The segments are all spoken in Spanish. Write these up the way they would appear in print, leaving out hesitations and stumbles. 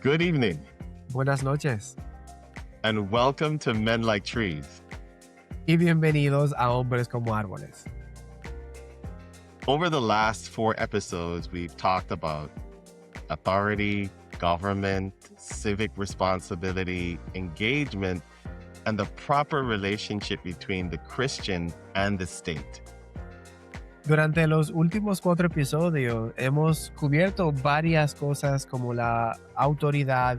Good evening, Buenas noches and welcome to Men Like Trees. y bienvenidos a Hombres como Árboles. Over the last 4 episodes, we've talked about authority, government, civic responsibility, engagement, and the proper relationship between the Christian and the state. Durante los últimos 4 episodios hemos cubierto varias cosas como la autoridad,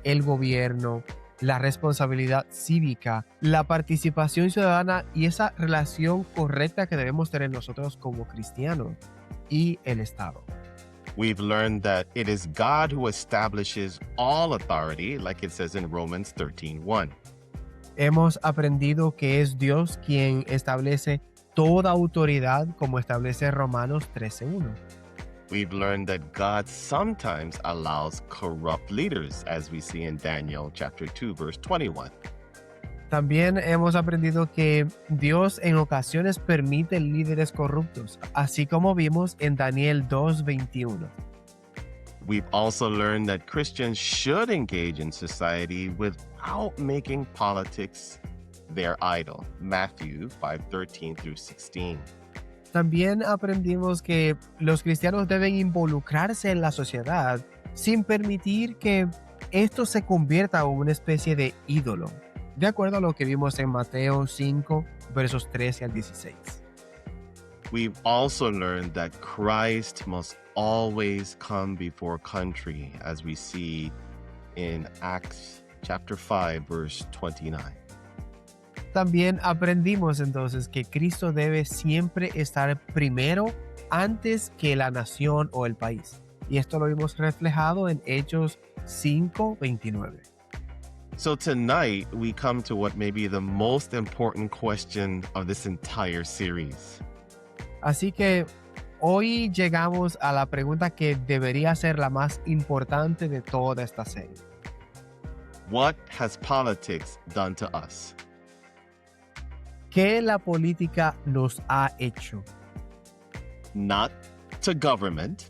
el gobierno, la responsabilidad cívica, la participación ciudadana y esa relación correcta que debemos tener nosotros como cristianos y el Estado. We've learned that it is God who establishes all authority, like it says in Romans 13:1. Hemos aprendido que es Dios quien establece toda autoridad, como establece Romanos 13:1. We've learned that God sometimes allows corrupt leaders, as we see in Daniel chapter 2, verse 21. También hemos aprendido que Dios en ocasiones permite líderes corruptos, así como vimos en Daniel 2:21. We've also learned that Christians should engage in society without making politics their idol. Matthew 5:13 through 16. También aprendimos que los cristianos deben involucrarse en la sociedad sin permitir que esto se convierta en una especie de ídolo, de acuerdo a lo que vimos en Mateo 5, versos 13 al 16. We've also learned that Christ must always come before country, as we see in Acts chapter 5, verse 29. También aprendimos entonces que Cristo debe siempre estar primero antes que la nación o el país. Y esto lo vimos reflejado en Hechos 5:29. So tonight, we come to what may be the most important question of this entire series. Así que hoy llegamos a la pregunta que debería ser la más importante de toda esta serie. What has politics done to us? ¿Qué la política nos ha hecho? Not to government,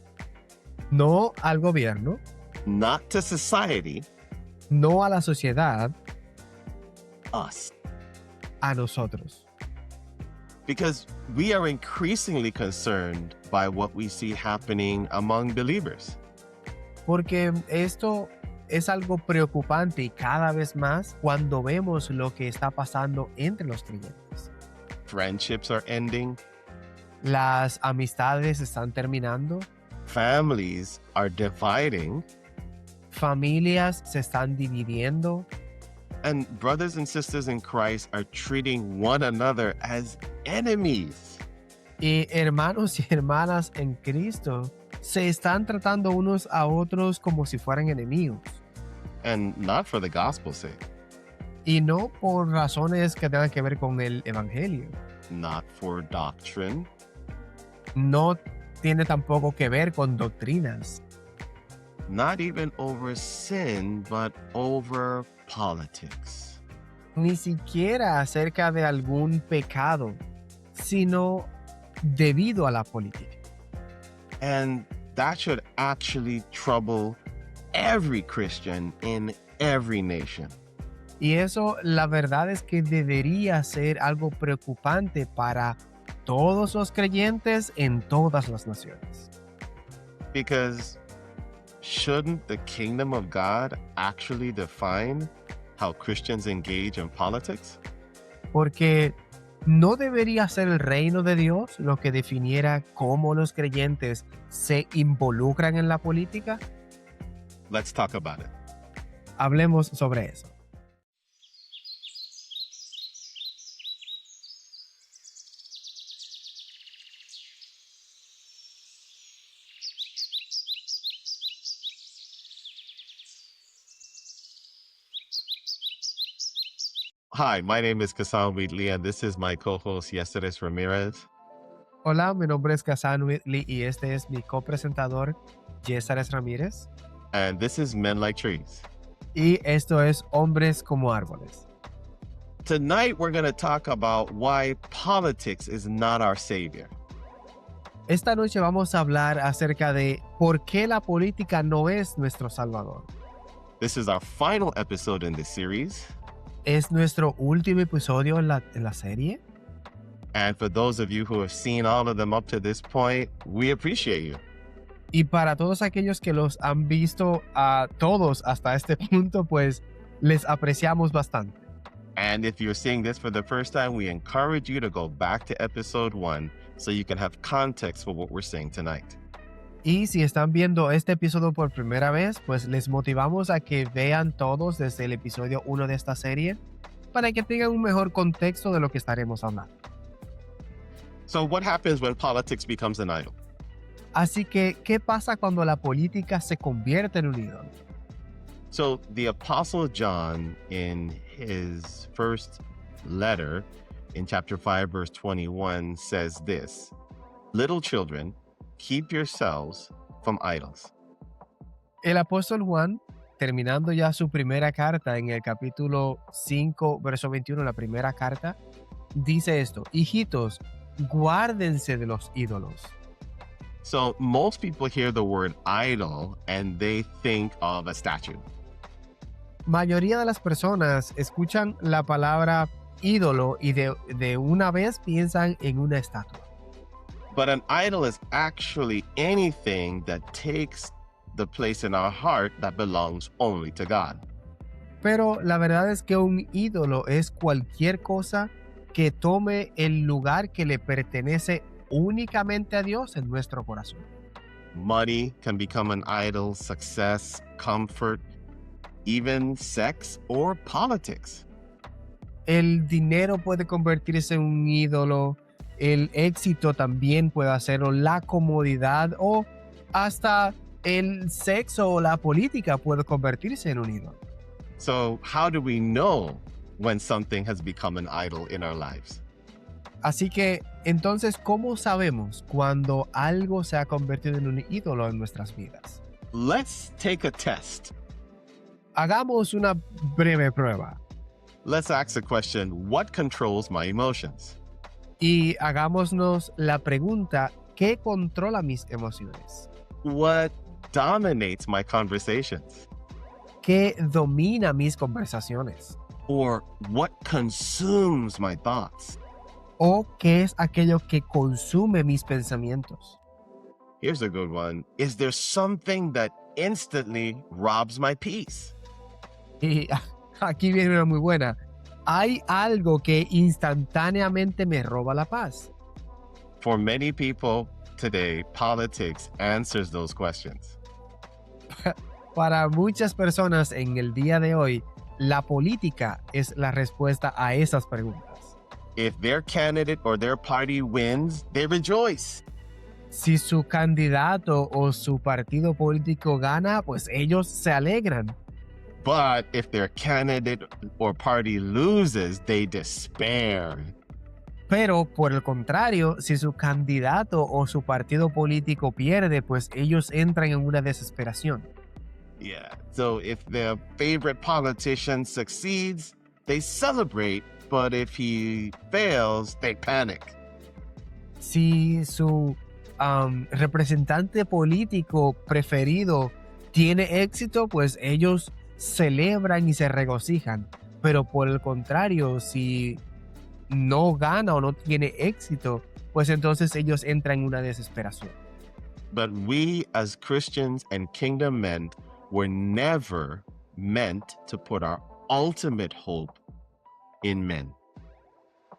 No al gobierno, not to society, no a la sociedad, us. a nosotros. Because we are increasingly concerned by what we see happening among believers. Porque esto es algo preocupante y cada vez más cuando vemos lo que está pasando entre los creyentes. Friendships are ending, Las amistades están terminando, families are dividing, familias se están dividiendo and brothers and sisters in Christ are treating one another as enemies. y hermanos y hermanas en Cristo se están tratando unos a otros como si fueran enemigos. And not for the gospel's sake, Y no por razones que tengan que ver con el evangelio. not for doctrine, No tiene tampoco que ver con doctrinas. not even over sin, but over politics. Ni siquiera acerca de algún pecado, sino debido a la política. And that should actually trouble every Christian in every nation. Y eso, la verdad es que debería ser algo preocupante para todos los creyentes en todas las naciones. Because shouldn't the kingdom of God actually define how Christians engage in politics? Porque no debería ser el reino de Dios lo que definiera cómo los creyentes se involucran en la política. Let's talk about it. Hablemos sobre eso. Hi, my name is Kasan Wheatley, and this is my co-host Yeseres Ramirez. Hola, mi nombre es Kazan Whitley y este es mi copresentador, Yesares Ramírez. And this is Men Like Trees. Y esto es Hombres como Árboles. Tonight, we're going to talk about why politics is not our savior. Esta noche vamos a hablar acerca de por qué la política no es nuestro Salvador. This is our final episode in this series. Es nuestro último episodio en la serie. And for those of you who have seen all of them up to this point, we appreciate you. Y para todos aquellos que los han visto a todos hasta este punto, pues les apreciamos bastante. And if you're seeing this for the first time, we encourage you to go back to episode 1 so you can have context for what we're saying tonight. Y si están viendo este episodio por primera vez, pues les motivamos a que vean todos desde el episodio 1 de esta serie para que tengan un mejor contexto de lo que estaremos hablando. So what happens when politics becomes an idol? Así que, ¿qué pasa cuando la política se convierte en un ídolo? So the Apostle John, in his first letter, in chapter 5, verse 21, says this: "Little children, keep yourselves from idols." El apóstol Juan, terminando ya su primera carta en el capítulo 5, verso 21, la primera carta, dice esto: hijitos, guárdense de los ídolos. So most people hear the word idol and they think of a statue. Mayoría de las personas escuchan la palabra ídolo y de una vez piensan en una estatua. But an idol is actually anything that takes the place in our heart that belongs only to God. Pero la verdad es que un ídolo es cualquier cosa que tome el lugar que le pertenece únicamente a Dios en nuestro corazón. Money can become an idol, success, comfort, even sex or politics. El dinero puede convertirse en un ídolo, el éxito también puede hacerlo, la comodidad o hasta el sexo o la política puede convertirse en un ídolo. So how do we know when something has become an idol in our lives? Así que, entonces, ¿cómo sabemos cuando algo se ha convertido en un ídolo en nuestras vidas? Let's take a test. Hagamos una breve prueba Let's ask the question, what controls my emotions? y hagámonos la pregunta, ¿qué controla mis emociones? What dominates my conversations? ¿Qué domina mis conversaciones? Or what consumes my thoughts? ¿O qué es aquello que consume mis pensamientos? Here's a good one. Is there something that instantly robs my peace? Y aquí viene una muy buena. ¿Hay algo que instantáneamente me roba la paz? For many people today, politics answers those questions. Para muchas personas en el día de hoy, la política es la respuesta a esas preguntas. If their candidate or their party wins, they rejoice. Si su candidato o su partido político gana, pues ellos se alegran. But if their candidate or party loses, they despair. Pero por el contrario, si su candidato o su partido político pierde, pues ellos entran en una desesperación. Yeah. So if their favorite politician succeeds, they celebrate. But if he fails, they panic. Si su representante político preferido tiene éxito, pues ellos celebran y se regocijan. Pero por el contrario, si no gana o no tiene éxito, pues entonces ellos entran en una desesperación. But we as Christians and kingdom men were never meant to put our ultimate hope in men.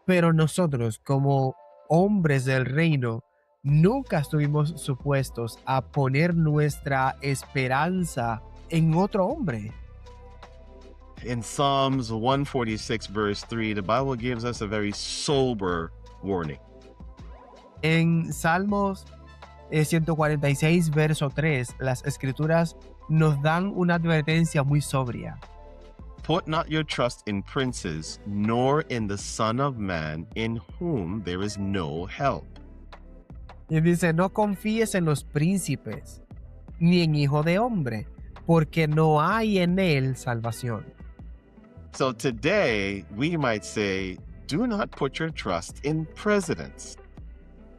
Pero nosotros, como hombres del reino, nunca estuvimos supuestos a poner nuestra esperanza en otro hombre. In Psalms 146, verse 3, the Bible gives us a very sober warning. En Salmos 146, verso 3, las escrituras nos dan una advertencia muy sobria. Put not your trust in princes, nor in the Son of Man, in whom there is no help. Y dice, no confíes en los príncipes, ni en hijo de hombre, porque no hay en él salvación. So today, we might say, do not put your trust in presidents.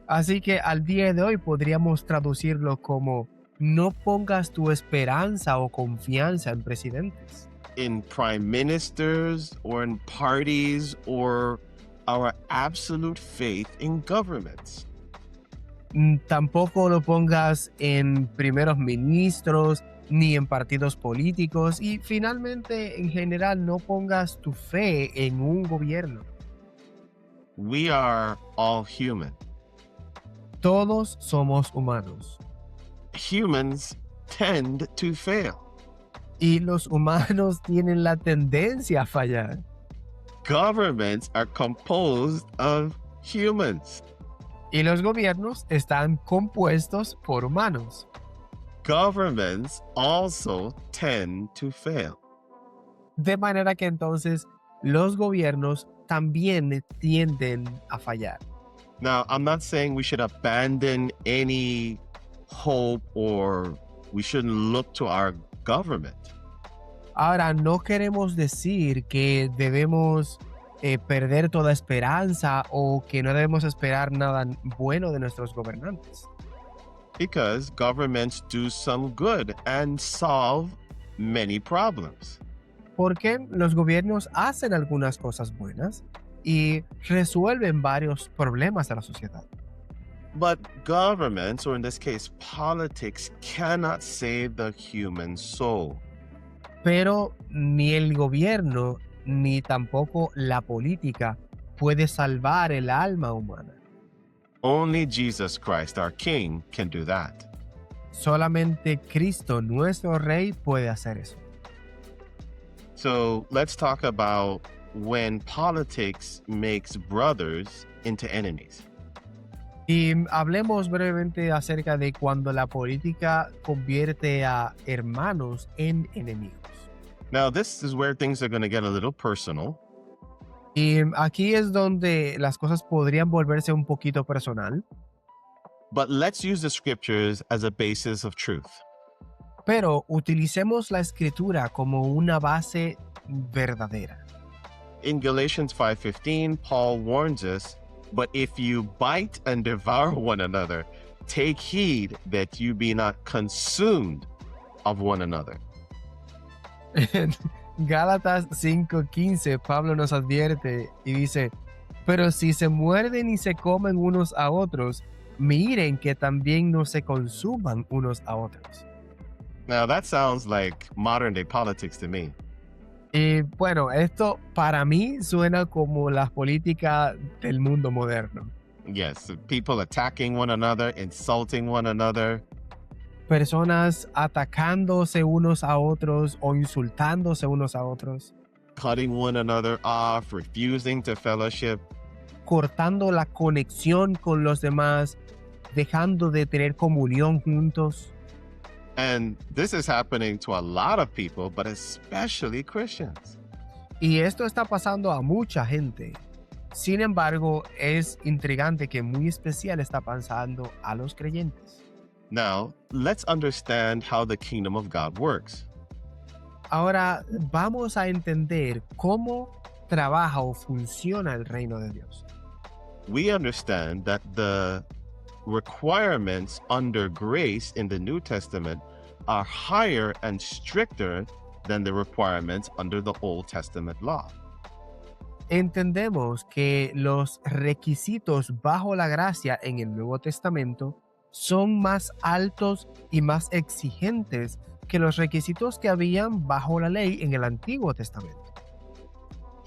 Así que al día de hoy podríamos traducirlo como, no pongas tu esperanza o confianza en presidentes, in prime ministers, or in parties, or our absolute faith in governments. Tampoco lo pongas en primeros ministros ni en partidos políticos y finalmente en general no pongas tu fe en un gobierno. We are all human. Todos somos humanos Humans tend to fail. y los humanos tienen la tendencia a fallar. Governments are composed of humans. Y los gobiernos están compuestos por humanos. Governments also tend to fail. De manera que entonces los gobiernos también tienden a fallar. Now, I'm not saying we should abandon any hope or we shouldn't look to our government. Ahora, no queremos decir que debemos perder toda esperanza o que no debemos esperar nada bueno de nuestros gobernantes. Because governments do some good and solve many problems. Porque los gobiernos hacen algunas cosas buenas y resuelven varios problemas de la sociedad. But governments, or in this case, politics, cannot save the human soul. Pero ni el gobierno ni tampoco la política puede salvar el alma humana. Only Jesus Christ, our King, can do that. Solamente Cristo, nuestro Rey, puede hacer eso. So let's talk about when politics makes brothers into enemies. Y hablemos brevemente acerca de cuando la política convierte a hermanos en enemigos. Now, this is where things are going to get a little personal. Y aquí es donde las cosas podrían volverse un poquito personal, But let's use the scriptures as a basis of truth. pero utilicemos la escritura como una base verdadera. In Galatians 5:15, Paul warns us, "But if you bite and devour one another, take heed that you be not consumed of one another." En Gálatas 5:15, Pablo nos advierte y dice, pero si se muerden y se comen unos a otros, miren que también no se consuman unos a otros. Now, that sounds like modern day politics to me. Y bueno, esto para mí suena como la política del mundo moderno. Yes, people attacking one another, insulting one another, Personas atacándose unos a otros o insultándose unos a otros, cutting one another off, refusing to fellowship. cortando la conexión con los demás, dejando de tener comunión juntos. And this is happening to a lot of people, but especially Christians. Y esto está pasando a mucha gente. Sin embargo, es intrigante que muy especial está pasando a los creyentes. Now, let's understand how the kingdom of God works. Ahora vamos a entender cómo trabaja o funciona el reino de Dios. We understand that the requirements under grace in the New Testament are higher and stricter than the requirements under the Old Testament law. Entendemos que los requisitos bajo la gracia en el Nuevo Testamento son más altos y más exigentes que los requisitos que habían bajo la ley en el Antiguo Testamento.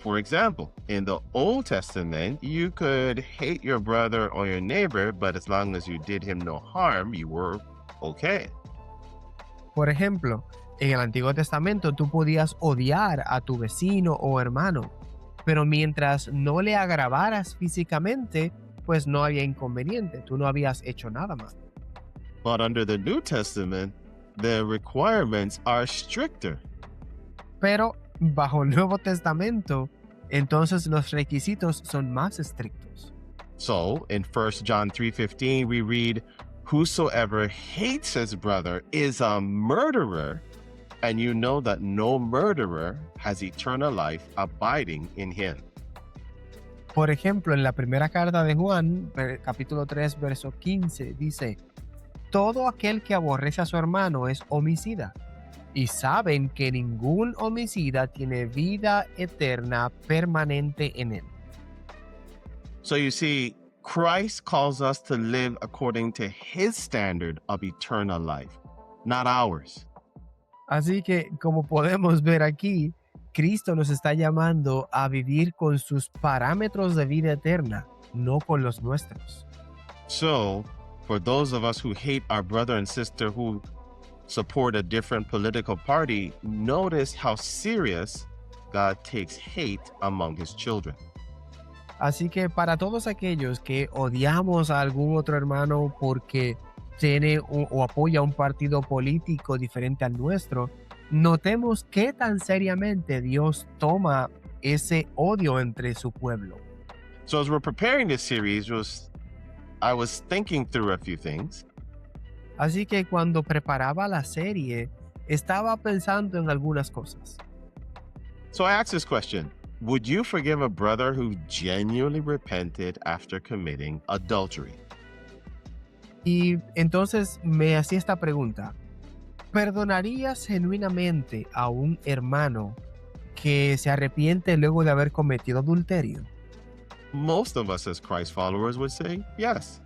For example, in the Old Testament, you could hate your brother or your neighbor, but as long as you did him no harm, you were okay. Por ejemplo, en el Antiguo Testamento tú podías odiar a tu vecino o hermano, pero mientras no le agravaras físicamente, pues no había inconveniente, tú no habías hecho nada más. But under the New Testament, the requirements are stricter. Pero bajo el Nuevo Testamento, entonces los requisitos son más estrictos. So in 1 John 3:15, we read, "Whosoever hates his brother is a murderer, and you know that no murderer has eternal life abiding in him." Por ejemplo, en la primera carta de Juan, capítulo 3, verso 15, dice, todo aquel que aborrece a su hermano es homicida. Y saben que ningún homicida tiene vida eterna permanente en él. So you see, Christ calls us to live according to his standard of eternal life, not ours. Así que, como podemos ver aquí, Cristo nos está llamando a vivir con sus parámetros de vida eterna, no con los nuestros. So, for those of us who hate our brother and sister who support a different political party, notice how serious God takes hate among his children. Así que para todos aquellos que odiamos a algún otro hermano porque tiene o apoya un partido político diferente al nuestro, notemos qué tan seriamente Dios toma ese odio entre su pueblo. So as we're preparing this series, I was thinking through a few things. Así que cuando preparaba la serie, estaba pensando en algunas cosas. So I asked this question: would you forgive a brother who genuinely repented after committing adultery? Y entonces me hacía esta pregunta: ¿perdonarías genuinamente a un hermano que se arrepiente luego de haber cometido adulterio? Most of us as Christ followers would say yes.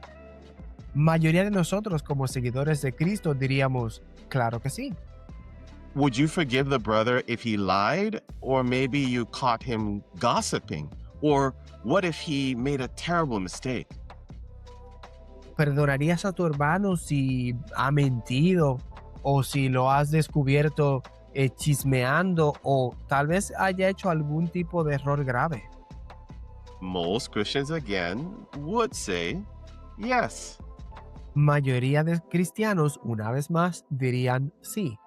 Mayoría de nosotros como seguidores de Cristo diríamos, claro que sí. Would you forgive the brother if he lied, or maybe you caught him gossiping? Or what if he made a terrible mistake? ¿Perdonarías a tu hermano si ha mentido o si lo has descubierto chismeando o tal vez haya hecho algún tipo de error grave? Most Christians, again, would say yes. Mayoría de cristianos, una vez más, dirían sí.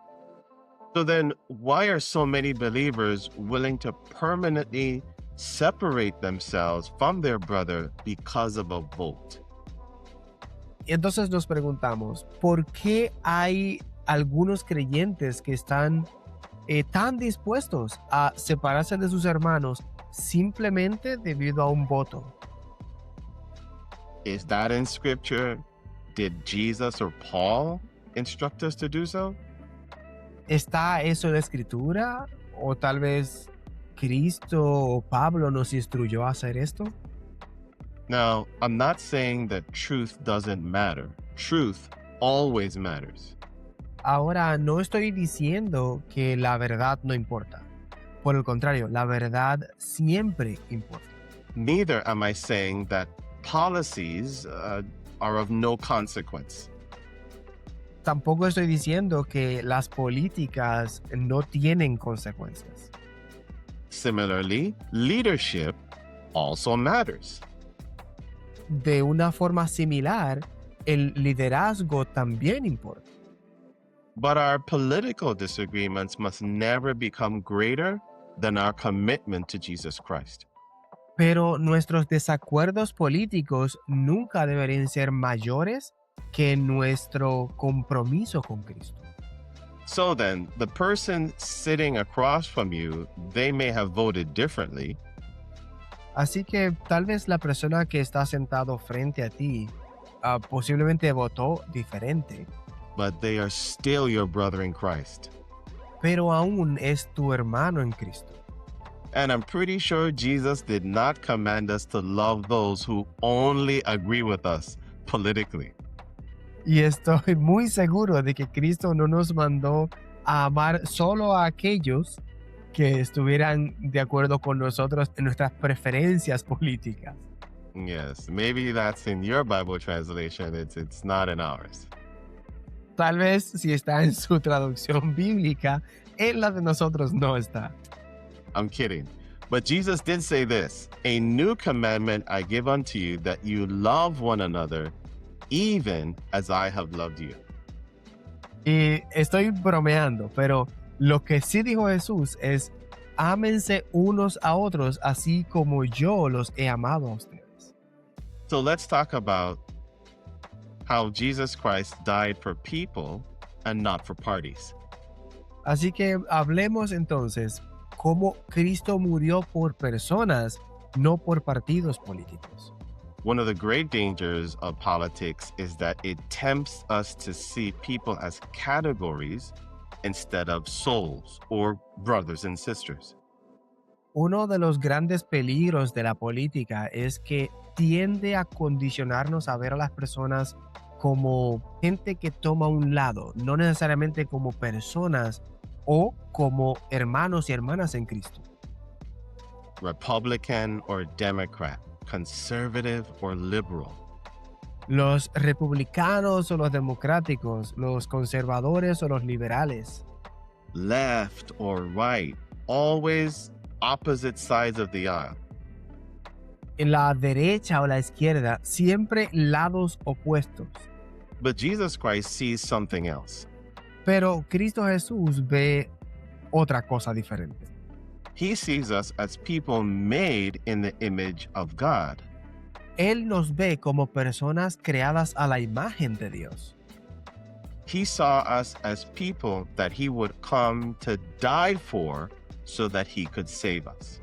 So then, why are so many believers willing to permanently separate themselves from their brother because of a vote? Y entonces nos preguntamos, ¿por qué hay algunos creyentes que están tan dispuestos a separarse de sus hermanos simplemente debido a un voto? Is that in scripture? Did Jesus or Paul instruct us to do so? ¿Está eso en la escritura? ¿O tal vez Cristo o Pablo nos instruyó a hacer esto? Now, I'm not saying that truth doesn't matter. Truth always matters. Ahora, no estoy diciendo que la verdad no importa. Por el contrario, la verdad siempre importa. Neither am I saying that policies are of no consequence. Tampoco estoy diciendo que las políticas no tienen consecuencias. Similarly, leadership also matters. De una forma similar, el liderazgo también importa. But our political disagreements must never become greater than our commitment to Jesus Christ. Pero nuestros desacuerdos políticos nunca deberían ser mayores que nuestro compromiso con Cristo. So then, the person sitting across from you, they may have voted differently, Así que tal vez la persona que está sentado frente a ti posiblemente votó diferente, but they are still your brother in Christ. pero aún es tu hermano en Cristo. And I'm pretty sure Jesus did not command us to love those who only agree with us politically. Y estoy muy seguro de que Cristo no nos mandó a amar solo a aquellos que estuvieran de acuerdo con nosotros en nuestras preferencias políticas. Yes, maybe that's in your Bible translation. It's not in ours. Tal vez si está en su traducción bíblica, en la de nosotros no está. I'm kidding. But Jesus did say this: a new commandment I give unto you, that you love one another, even as I have loved you. Y estoy bromeando, pero lo que sí dijo Jesús es: ámense unos a otros así como yo los he amado a ustedes. So let's talk about how Jesus Christ died for people and not for parties. Así que hablemos entonces cómo Cristo murió por personas, no por partidos políticos. One of the great dangers of politics is that it tempts us to see people as categories instead of souls or brothers and sisters. Uno de los grandes peligros de la política es que tiende a condicionarnos a ver a las personas como gente que toma un lado, no necesariamente como personas o como hermanos y hermanas en Cristo. Republican or Democrat, conservative or liberal. Los republicanos o los democráticos, los conservadores o los liberales, Left or right, always opposite sides of the aisle. en la derecha o la izquierda, siempre lados opuestos. But Jesus Christ sees something else. Pero Cristo Jesús ve otra cosa diferente. He sees us as people made in the image of God. Él nos ve como personas creadas a la imagen de Dios. He saw us as people that he would come to die for so that he could save us.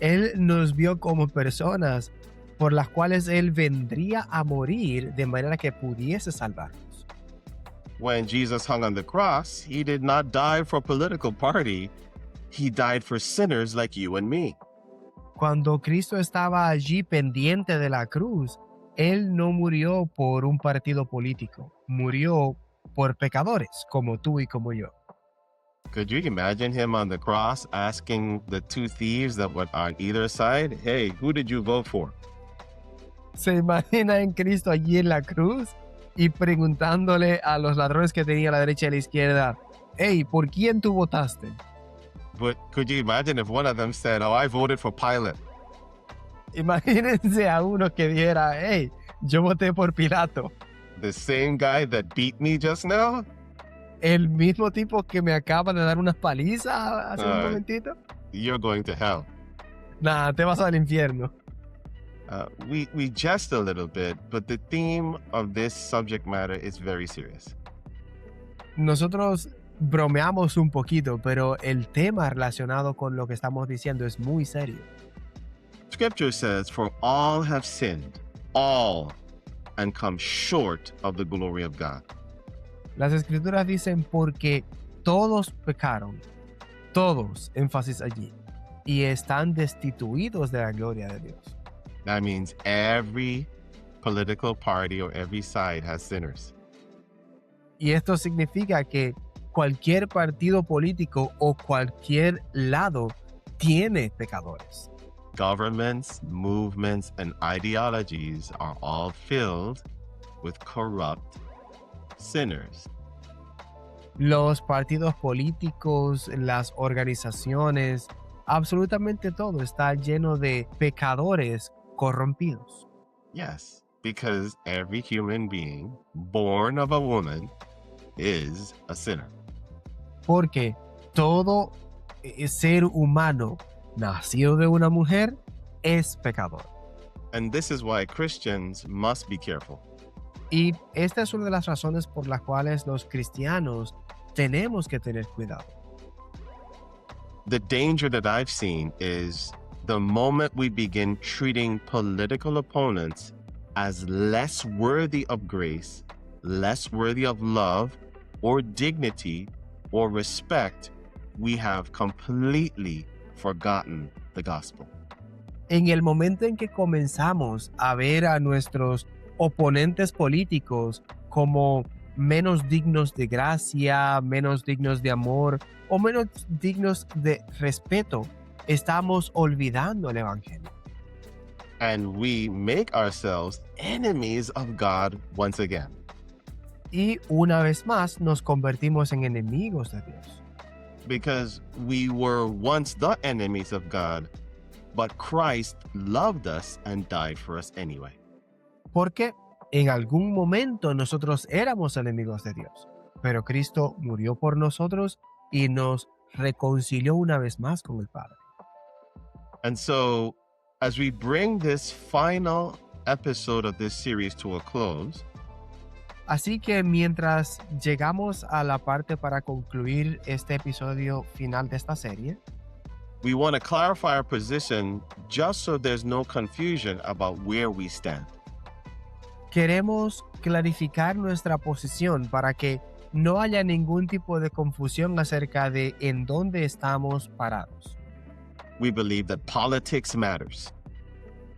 Él nos vio como personas por las cuales Él vendría a morir de manera que pudiese salvarnos. When Jesus hung on the cross, he did not die for a political party. He died for sinners like you and me. Cuando Cristo estaba allí pendiente de la cruz, Él no murió por un partido político, murió por pecadores como tú y como yo. Could you imagine him on the cross asking the two thieves that were on either side, hey, who did you vote for? ¿Se imagina en Cristo allí en la cruz y preguntándole a los ladrones que tenía a la derecha y a la izquierda, hey, ¿por quién tú votaste? But could you imagine if one of them said, oh, I voted for Pilate? Imagínense a uno que dijera, hey, yo voté por Pilato. The same guy that beat me just now? El mismo tipo que me acaba de dar una paliza hace un Ay. momentito. You're going to hell. Nah, te vas al infierno. We jest a little bit, but the theme of this subject matter is very serious. Nosotros bromeamos un poquito, pero el tema relacionado con lo que estamos diciendo es muy serio. Scripture says, for all have sinned, all, and come short of the glory of God. Las escrituras dicen porque todos pecaron, todos, énfasis allí, y están destituidos de la gloria de Dios. That means every political party or every side has sinners. Y esto significa que cualquier partido político o cualquier lado tiene pecadores. Governments, movements, and ideologies are all filled with corrupt sinners. Los partidos políticos, las organizaciones, absolutamente todo está lleno de pecadores corrompidos. Yes, because every human being born of a woman is a sinner. Porque todo ser humano nacido de una mujer es pecador. And this is why Christians must be careful. Y esta es una de las razones por las cuales los cristianos tenemos que tener cuidado. The danger that I've seen is the moment we begin treating political opponents as less worthy of grace, less worthy of love, or dignity, or respect, we have completely forgotten the gospel. En el momento en que comenzamos a ver a nuestros oponentes políticos como menos dignos de gracia, menos dignos de amor o menos dignos de respeto, estamos olvidando el evangelio. And we make ourselves enemies of God once again. Y una vez más nos convertimos en enemigos de Dios. Because we were once the enemies of God, but Christ loved us and died for us anyway. Porque en algún momento nosotros éramos enemigos de Dios, pero Cristo murió por nosotros y nos reconcilió una vez más con el Padre. And so, as we bring this final episode of this series to a close, Así que mientras llegamos a la parte para concluir este episodio final de esta serie, We want to clarify our position just so there's no confusion about where we stand. Queremos clarificar nuestra posición para que no haya ningún tipo de confusión acerca de en dónde estamos parados. We believe that politics matters.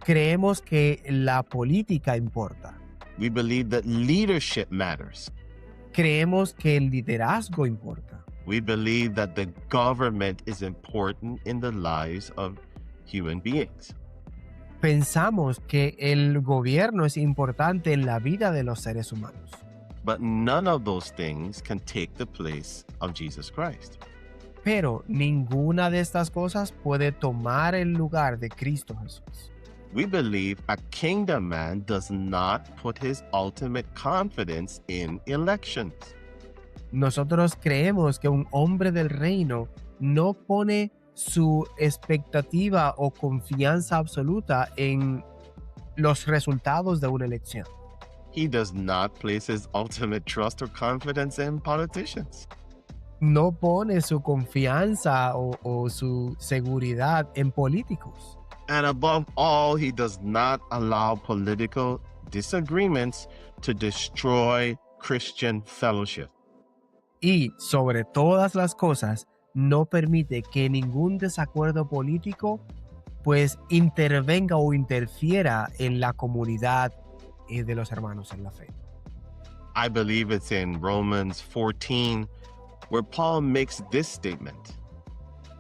Creemos que la política importa. We believe that leadership matters. Creemos que el liderazgo importa. We believe that the government is important in the lives of human beings. Pensamos que el gobierno es importante en la vida de los seres humanos. But none of those things can take the place of Jesus Christ. Pero ninguna de estas cosas puede tomar el lugar de Cristo Jesús. We believe a kingdom man does not put his ultimate confidence in elections. Nosotros creemos que un hombre del reino no pone su expectativa o confianza absoluta en los resultados de una elección. He does not place his ultimate trust or confidence in politicians. No pone su confianza o su seguridad en políticos. And above all, he does not allow political disagreements to destroy Christian fellowship. Y sobre todas las cosas, no permite que ningún desacuerdo político pues intervenga o interfiera en la comunidad de los hermanos en la fe. I believe it's in Romans 14 where Paul makes this statement.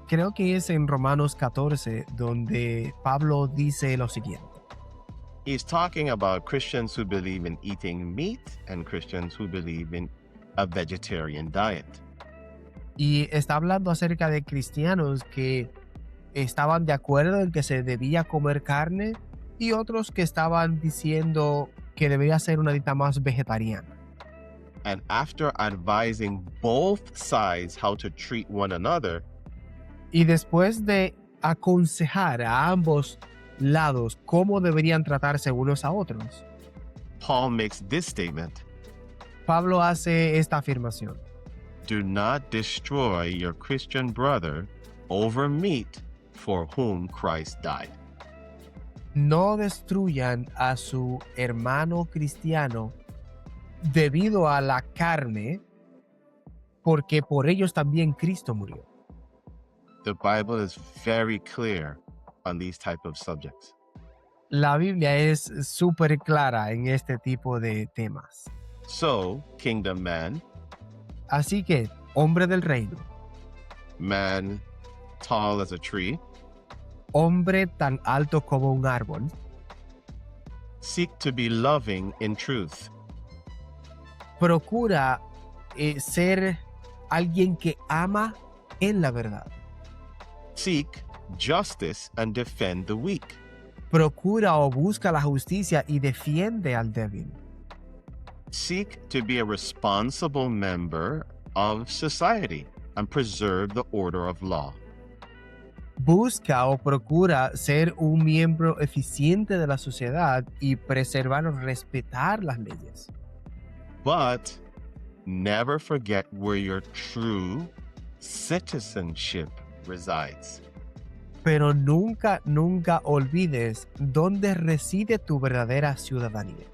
Creo que es en Romanos 14 donde Pablo dice lo siguiente. He's talking about Christians who believe in eating meat and Christians who believe in a vegetarian diet. Y está hablando acerca de cristianos que estaban de acuerdo en que se debía comer carne y otros que estaban diciendo que debería ser una dieta más vegetariana. And after advising both sides how to treat one another, Y después de aconsejar a ambos lados cómo deberían tratarse unos a otros, Paul makes this statement: Pablo hace esta afirmación. do not destroy your Christian brother over meat for whom Christ died. No destruyan a su hermano cristiano debido a la carne, porque por ellos también Cristo murió. The Bible is very clear on these type of subjects. La Biblia es súper clara en este tipo de temas. So, kingdom man, Así que, hombre del reino, man tall as a tree, hombre tan alto como un árbol, seek to be loving in truth. procura ser alguien que ama en la verdad. Seek justice and defend the weak. Procura o busca la justicia y defiende al débil. Seek to be a responsible member of society and preserve the order of law. Busca o procura ser un miembro eficiente de la sociedad y preservar o respetar las leyes. But never forget where your true citizenship resides. Pero nunca olvides dónde reside tu verdadera ciudadanía.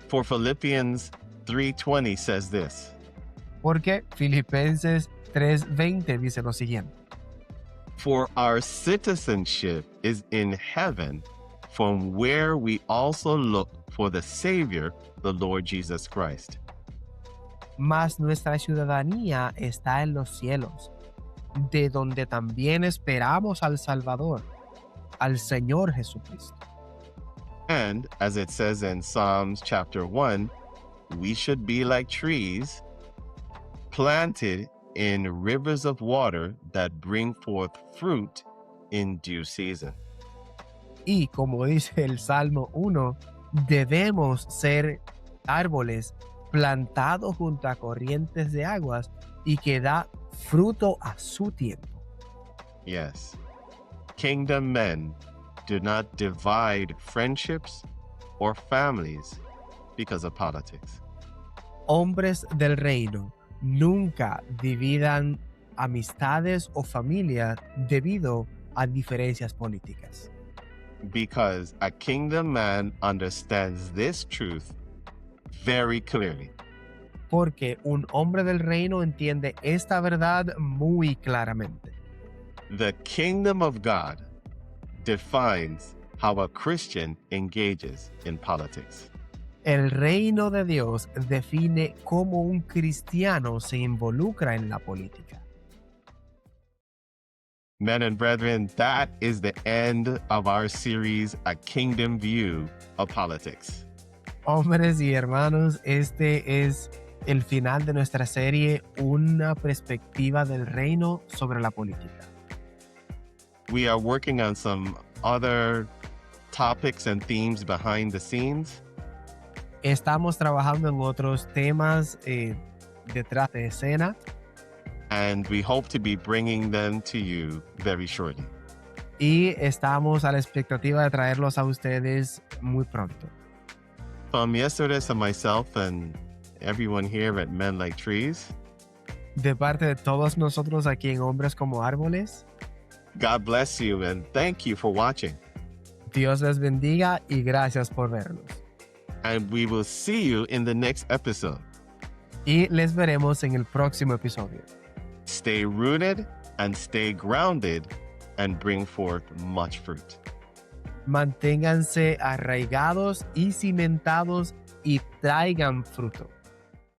For Philippians 3:20 says this: Porque Filipenses 3:20 dice lo siguiente. For our citizenship is in heaven, from where we also look for the Savior, the Lord Jesus Christ. Mas nuestra ciudadanía está en los cielos, de donde también esperamos al Salvador, al Señor Jesucristo. And as it says in Psalms chapter 1, we should be like trees planted in rivers of water that bring forth fruit in due season. Y como dice el Salmo 1, debemos ser árboles plantados junto a corrientes de aguas y que da fruto a su tiempo. Yes. Kingdom men do not divide friendships or families because of politics. Hombres del reino nunca dividan amistades o familia debido a diferencias políticas. Because a kingdom man understands this truth very clearly. Porque un hombre del reino entiende esta verdad muy claramente. The kingdom of God defines how a Christian engages in politics. El reino de Dios define cómo un cristiano se involucra en la política. Men and brethren, that is the end of our series, A Kingdom View of Politics. Hombres y hermanos, este es el final de nuestra serie, una perspectiva del reino sobre la política. We are working on some other topics and themes behind the scenes. Estamos trabajando en otros temas detrás de escena And we hope to be bringing them to you very shortly. y estamos a la expectativa de traerlos a ustedes muy pronto. From Yesterday and myself and everyone here at Men Like Trees, De parte de todos nosotros aquí en Hombres como Árboles, God bless you and thank you for watching. Dios les bendiga y gracias por vernos. And we will see you in the next episode. Y les veremos en el próximo episodio. Stay rooted and stay grounded and bring forth much fruit. Manténganse arraigados y cimentados y traigan fruto.